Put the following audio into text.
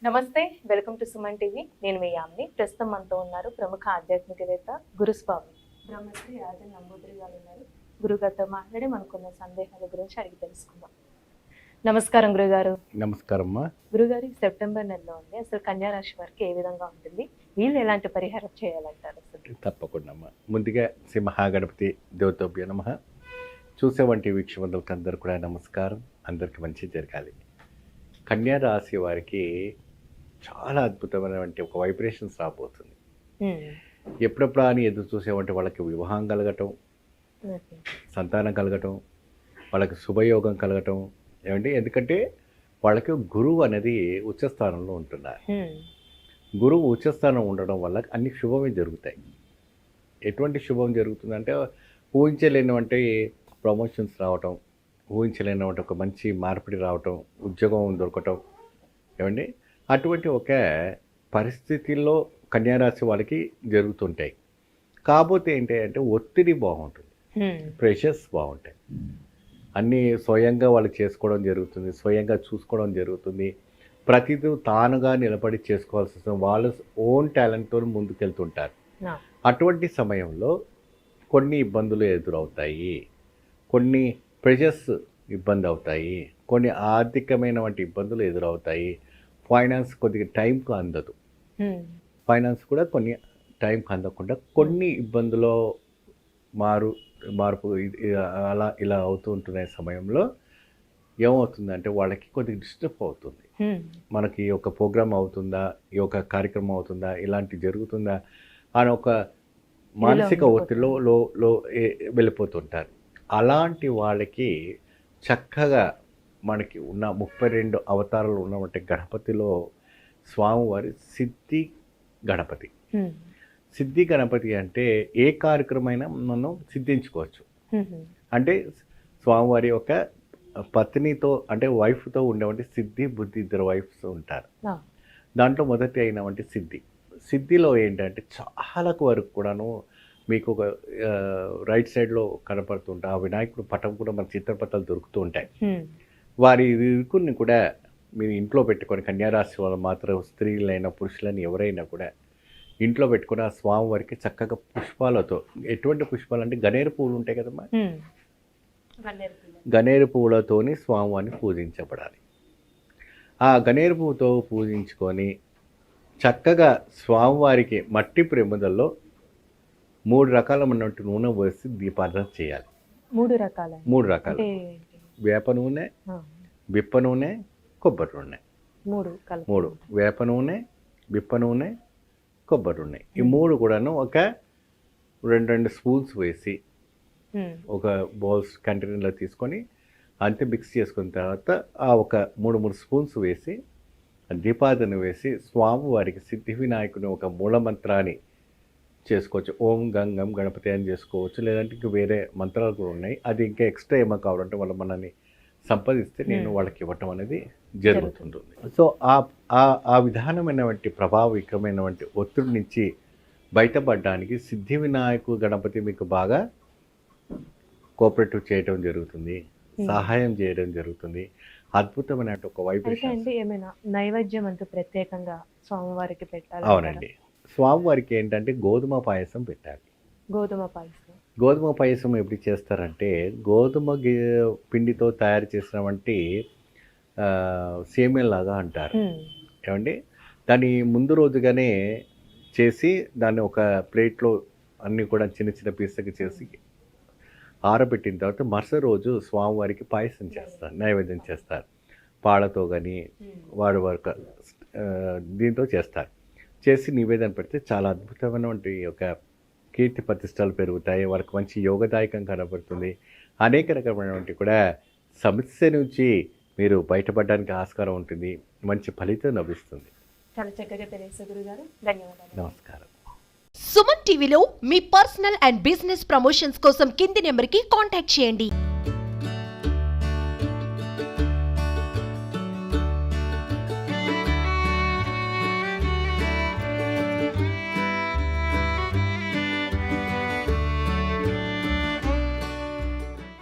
నమస్తే, welcome to Suman TV. నేను మీ యామిని. ప్రస్తుతం మనతో ఉన్నారు ప్రముఖ ఆధ్యాత్మికవేత్త గురుస్వామి బ్రహ్మశ్రీ రాజన్ నంబూద్రి గారు ఉన్నారు. గురుగారితో మాట్లాడి మనకున్న సందేహాల గురించి అడిగి తెలుసుకుందాం. నమస్కారం గురుగారు. నమస్కారం అమ్మా. గురుగారు, సెప్టెంబర్ నెలలో ఉంది. అసలు కన్యా రాశి వారికి ఏ విధంగా ఉంటుంది? వీళ్ళు ఎలాంటి పరిహారం చేయాలంటారు? అసలు తప్పకుండా అమ్మా. ముందుగా శ్రీ మహాగణపతి దేవతోభ్య నమః. చూసేవంటి వీక్షకులకు అందరూ కూడా నమస్కారం. అందరికీ మంచి జరగాలి. కన్యా రాశి వారికి చాలా అద్భుతమైనటువంటి ఒక వైబ్రేషన్స్ రాబోతుంది. ఎప్పుడెప్పుడా అని ఎదురు చూసేవంటి వాళ్ళకి వివాహం కలగటం, సంతానం కలగటం, వాళ్ళకి శుభయోగం కలగటం. ఏమండి, ఎందుకంటే వాళ్ళకి గురువు అనేది ఉచ్చస్థానంలో ఉంటున్నారు. గురువు ఉచ్చస్థానం ఉండడం వల్ల అన్ని శుభమే జరుగుతాయి. ఎటువంటి శుభం జరుగుతుందంటే ఊహించలేనివంటి ప్రమోషన్స్ రావటం, ఊహించలేనివంటి ఒక మంచి మార్పిడి రావటం, ఉద్యోగం దొరకటం. ఏమండి, అటువంటి ఒక పరిస్థితుల్లో కన్యారాశి వాళ్ళకి జరుగుతుంటాయి. కాకపోతే ఏంటి అంటే ఒత్తిడి బాగుంటుంది, ప్రెషర్స్ బాగుంటాయి. అన్నీ స్వయంగా వాళ్ళు చేసుకోవడం జరుగుతుంది, స్వయంగా చూసుకోవడం జరుగుతుంది. ప్రతిదీ తానుగా నిలబడి చేసుకోవాల్సి వస్తుంది. వాళ్ళ ఓన్ టాలెంట్తో ముందుకెళ్తుంటారు. అటువంటి సమయంలో కొన్ని ఇబ్బందులు ఎదురవుతాయి, కొన్ని ప్రెషర్స్ ఇబ్బంది అవుతాయి, కొన్ని ఆర్థికమైన వంటి ఇబ్బందులు ఎదురవుతాయి. ఫైనాన్స్ కొద్దిగా టైంకు అందదు. ఫైనాన్స్ కూడా కొన్ని టైంకి అందకుండా కొన్ని ఇబ్బందులు మార్పు అలా ఇలా అవుతూ ఉంటున్న సమయంలో ఏమవుతుందంటే వాళ్ళకి కొద్దిగా డిస్టర్బ్ అవుతుంది. మనకి ఈ యొక్క ప్రోగ్రామ్ అవుతుందా, ఈ యొక్క కార్యక్రమం అవుతుందా, ఇలాంటి జరుగుతుందా అని ఒక మానసిక ఒత్తిడిలో వెళ్ళిపోతుంటారు. అలాంటి వాళ్ళకి చక్కగా మనకి ఉన్న 32 అవతారాలు ఉన్నటువంటి గణపతిలో స్వామివారి సిద్ధి గణపతి. సిద్ధి గణపతి అంటే ఏ కార్యక్రమైనా మనం సిద్ధించుకోవచ్చు. అంటే స్వామివారి యొక్క పత్నితో అంటే వైఫ్తో ఉండేవంటి సిద్ధి బుద్ధి ఇద్దరు వైఫ్స్ ఉంటారు. దాంట్లో మొదటి అయినవంటి సిద్ధిలో ఏంటంటే చాలా వరకు కూడాను మీకు ఒక రైట్ సైడ్లో కనపడుతుంటా ఆ వినాయకుడు పటం కూడా మన చిత్రపటాలు దొరుకుతూ ఉంటాయి. వారి ఇరుకుని కూడా మీరు ఇంట్లో పెట్టుకొని, కన్యారాశి వాళ్ళు మాత్రం స్త్రీలైనా పురుషులని ఎవరైనా కూడా ఇంట్లో పెట్టుకుని ఆ స్వామివారికి చక్కగా పుష్పాలతో, ఎటువంటి పుష్పాలు అంటే గన్నేరు పువ్వులు ఉంటాయి కదమ్మా, గన్నేరు పువ్వులతోని స్వామివారిని పూజించబడాలి. ఆ గన్నేరు పువ్వుతో పూజించుకొని చక్కగా స్వామివారికి మట్టి ప్రమిదల్లో 3 రకాలైనటువంటి నూనె పోసి దీపారాధన చేయాలి. 3 రకాలు వేప నూనె, బిప్ప నూనె, కొబ్బరి నూనె. 3 వేప నూనె, బిప్ప నూనె, కొబ్బరి నూనె. ఈ 3 కూడాను ఒక 2 స్పూన్స్ వేసి ఒక బౌల్స్ కంటైనర్లో తీసుకొని అంతే మిక్స్ చేసుకున్న తర్వాత ఆ ఒక 3 స్పూన్స్ వేసి దీపారాధన వేసి స్వామివారికి సిద్ధి వినాయకుని ఒక మూలమంత్రాన్ని చేసుకోవచ్చు. ఓం గంగం గణపతి అని చేసుకోవచ్చు. లేదంటే ఇంకా వేరే మంత్రాలు కూడా ఉన్నాయి. అది ఇంకా ఎక్స్ట్రా ఏమో కావాలంటే వాళ్ళు మనల్ని సంపాదిస్తే నేను వాళ్ళకి ఇవ్వటం అనేది జరుగుతుంటుంది. సో ఆ విధానమైనటువంటి ప్రభావికమైనటువంటి ఒత్తిడి నుంచి బయటపడడానికి సిద్ధి వినాయకు గణపతి మీకు బాగా కోఆపరేటివ్ చేయడం జరుగుతుంది, సహాయం చేయడం జరుగుతుంది. అద్భుతమైన ఒక వైబ్రేషన్. ఏమైనా నైవేద్యం అంటూ ప్రత్యేకంగా స్వామివారికి పెట్టాలి? అవునండి, స్వామివారికి ఏంటంటే గోధుమ పాయసం పెట్టాలి. గోధుమ పాయసం ఎప్పుడు చేస్తారంటే గోధుమ పిండితో తయారు చేసినటువంటి సేమియాలాగా అంటారు. ఏమండి, దాన్ని ముందు రోజుగానే చేసి దాన్ని ఒక ప్లేట్లో అన్నీ కూడా చిన్న చిన్న పీసులకి చేసి ఆరబెట్టిన తర్వాత మరుసటి రోజు స్వామివారికి పాయసం చేస్తారు, నైవేద్యం చేస్తారు. పాలతో కానీ వారి వరకు దీంతో చేస్తారు. చేసి నివేదన పెడితే చాలా అద్భుతమైనటువంటి ఒక కీర్తి ప్రతిష్టలు పెరుగుతాయి. వాళ్ళకి మంచి యోగదాయకం కనబడుతుంది. అనేక రకమైనటువంటి కూడా సమస్య నుంచి మీరు బయటపడడానికి ఆస్కారం ఉంటుంది. మంచి ఫలితం లభిస్తుంది. చాలా చక్కగా తెలియజేశారు గురుగారు. ధన్యవాదాలు. నమస్కారం. సుమన్ టీవీలో మీ పర్సనల్ అండ్ బిజినెస్ ప్రమోషన్స్ కోసం కింది నెంబర్కి కాంటాక్ట్ చేయండి.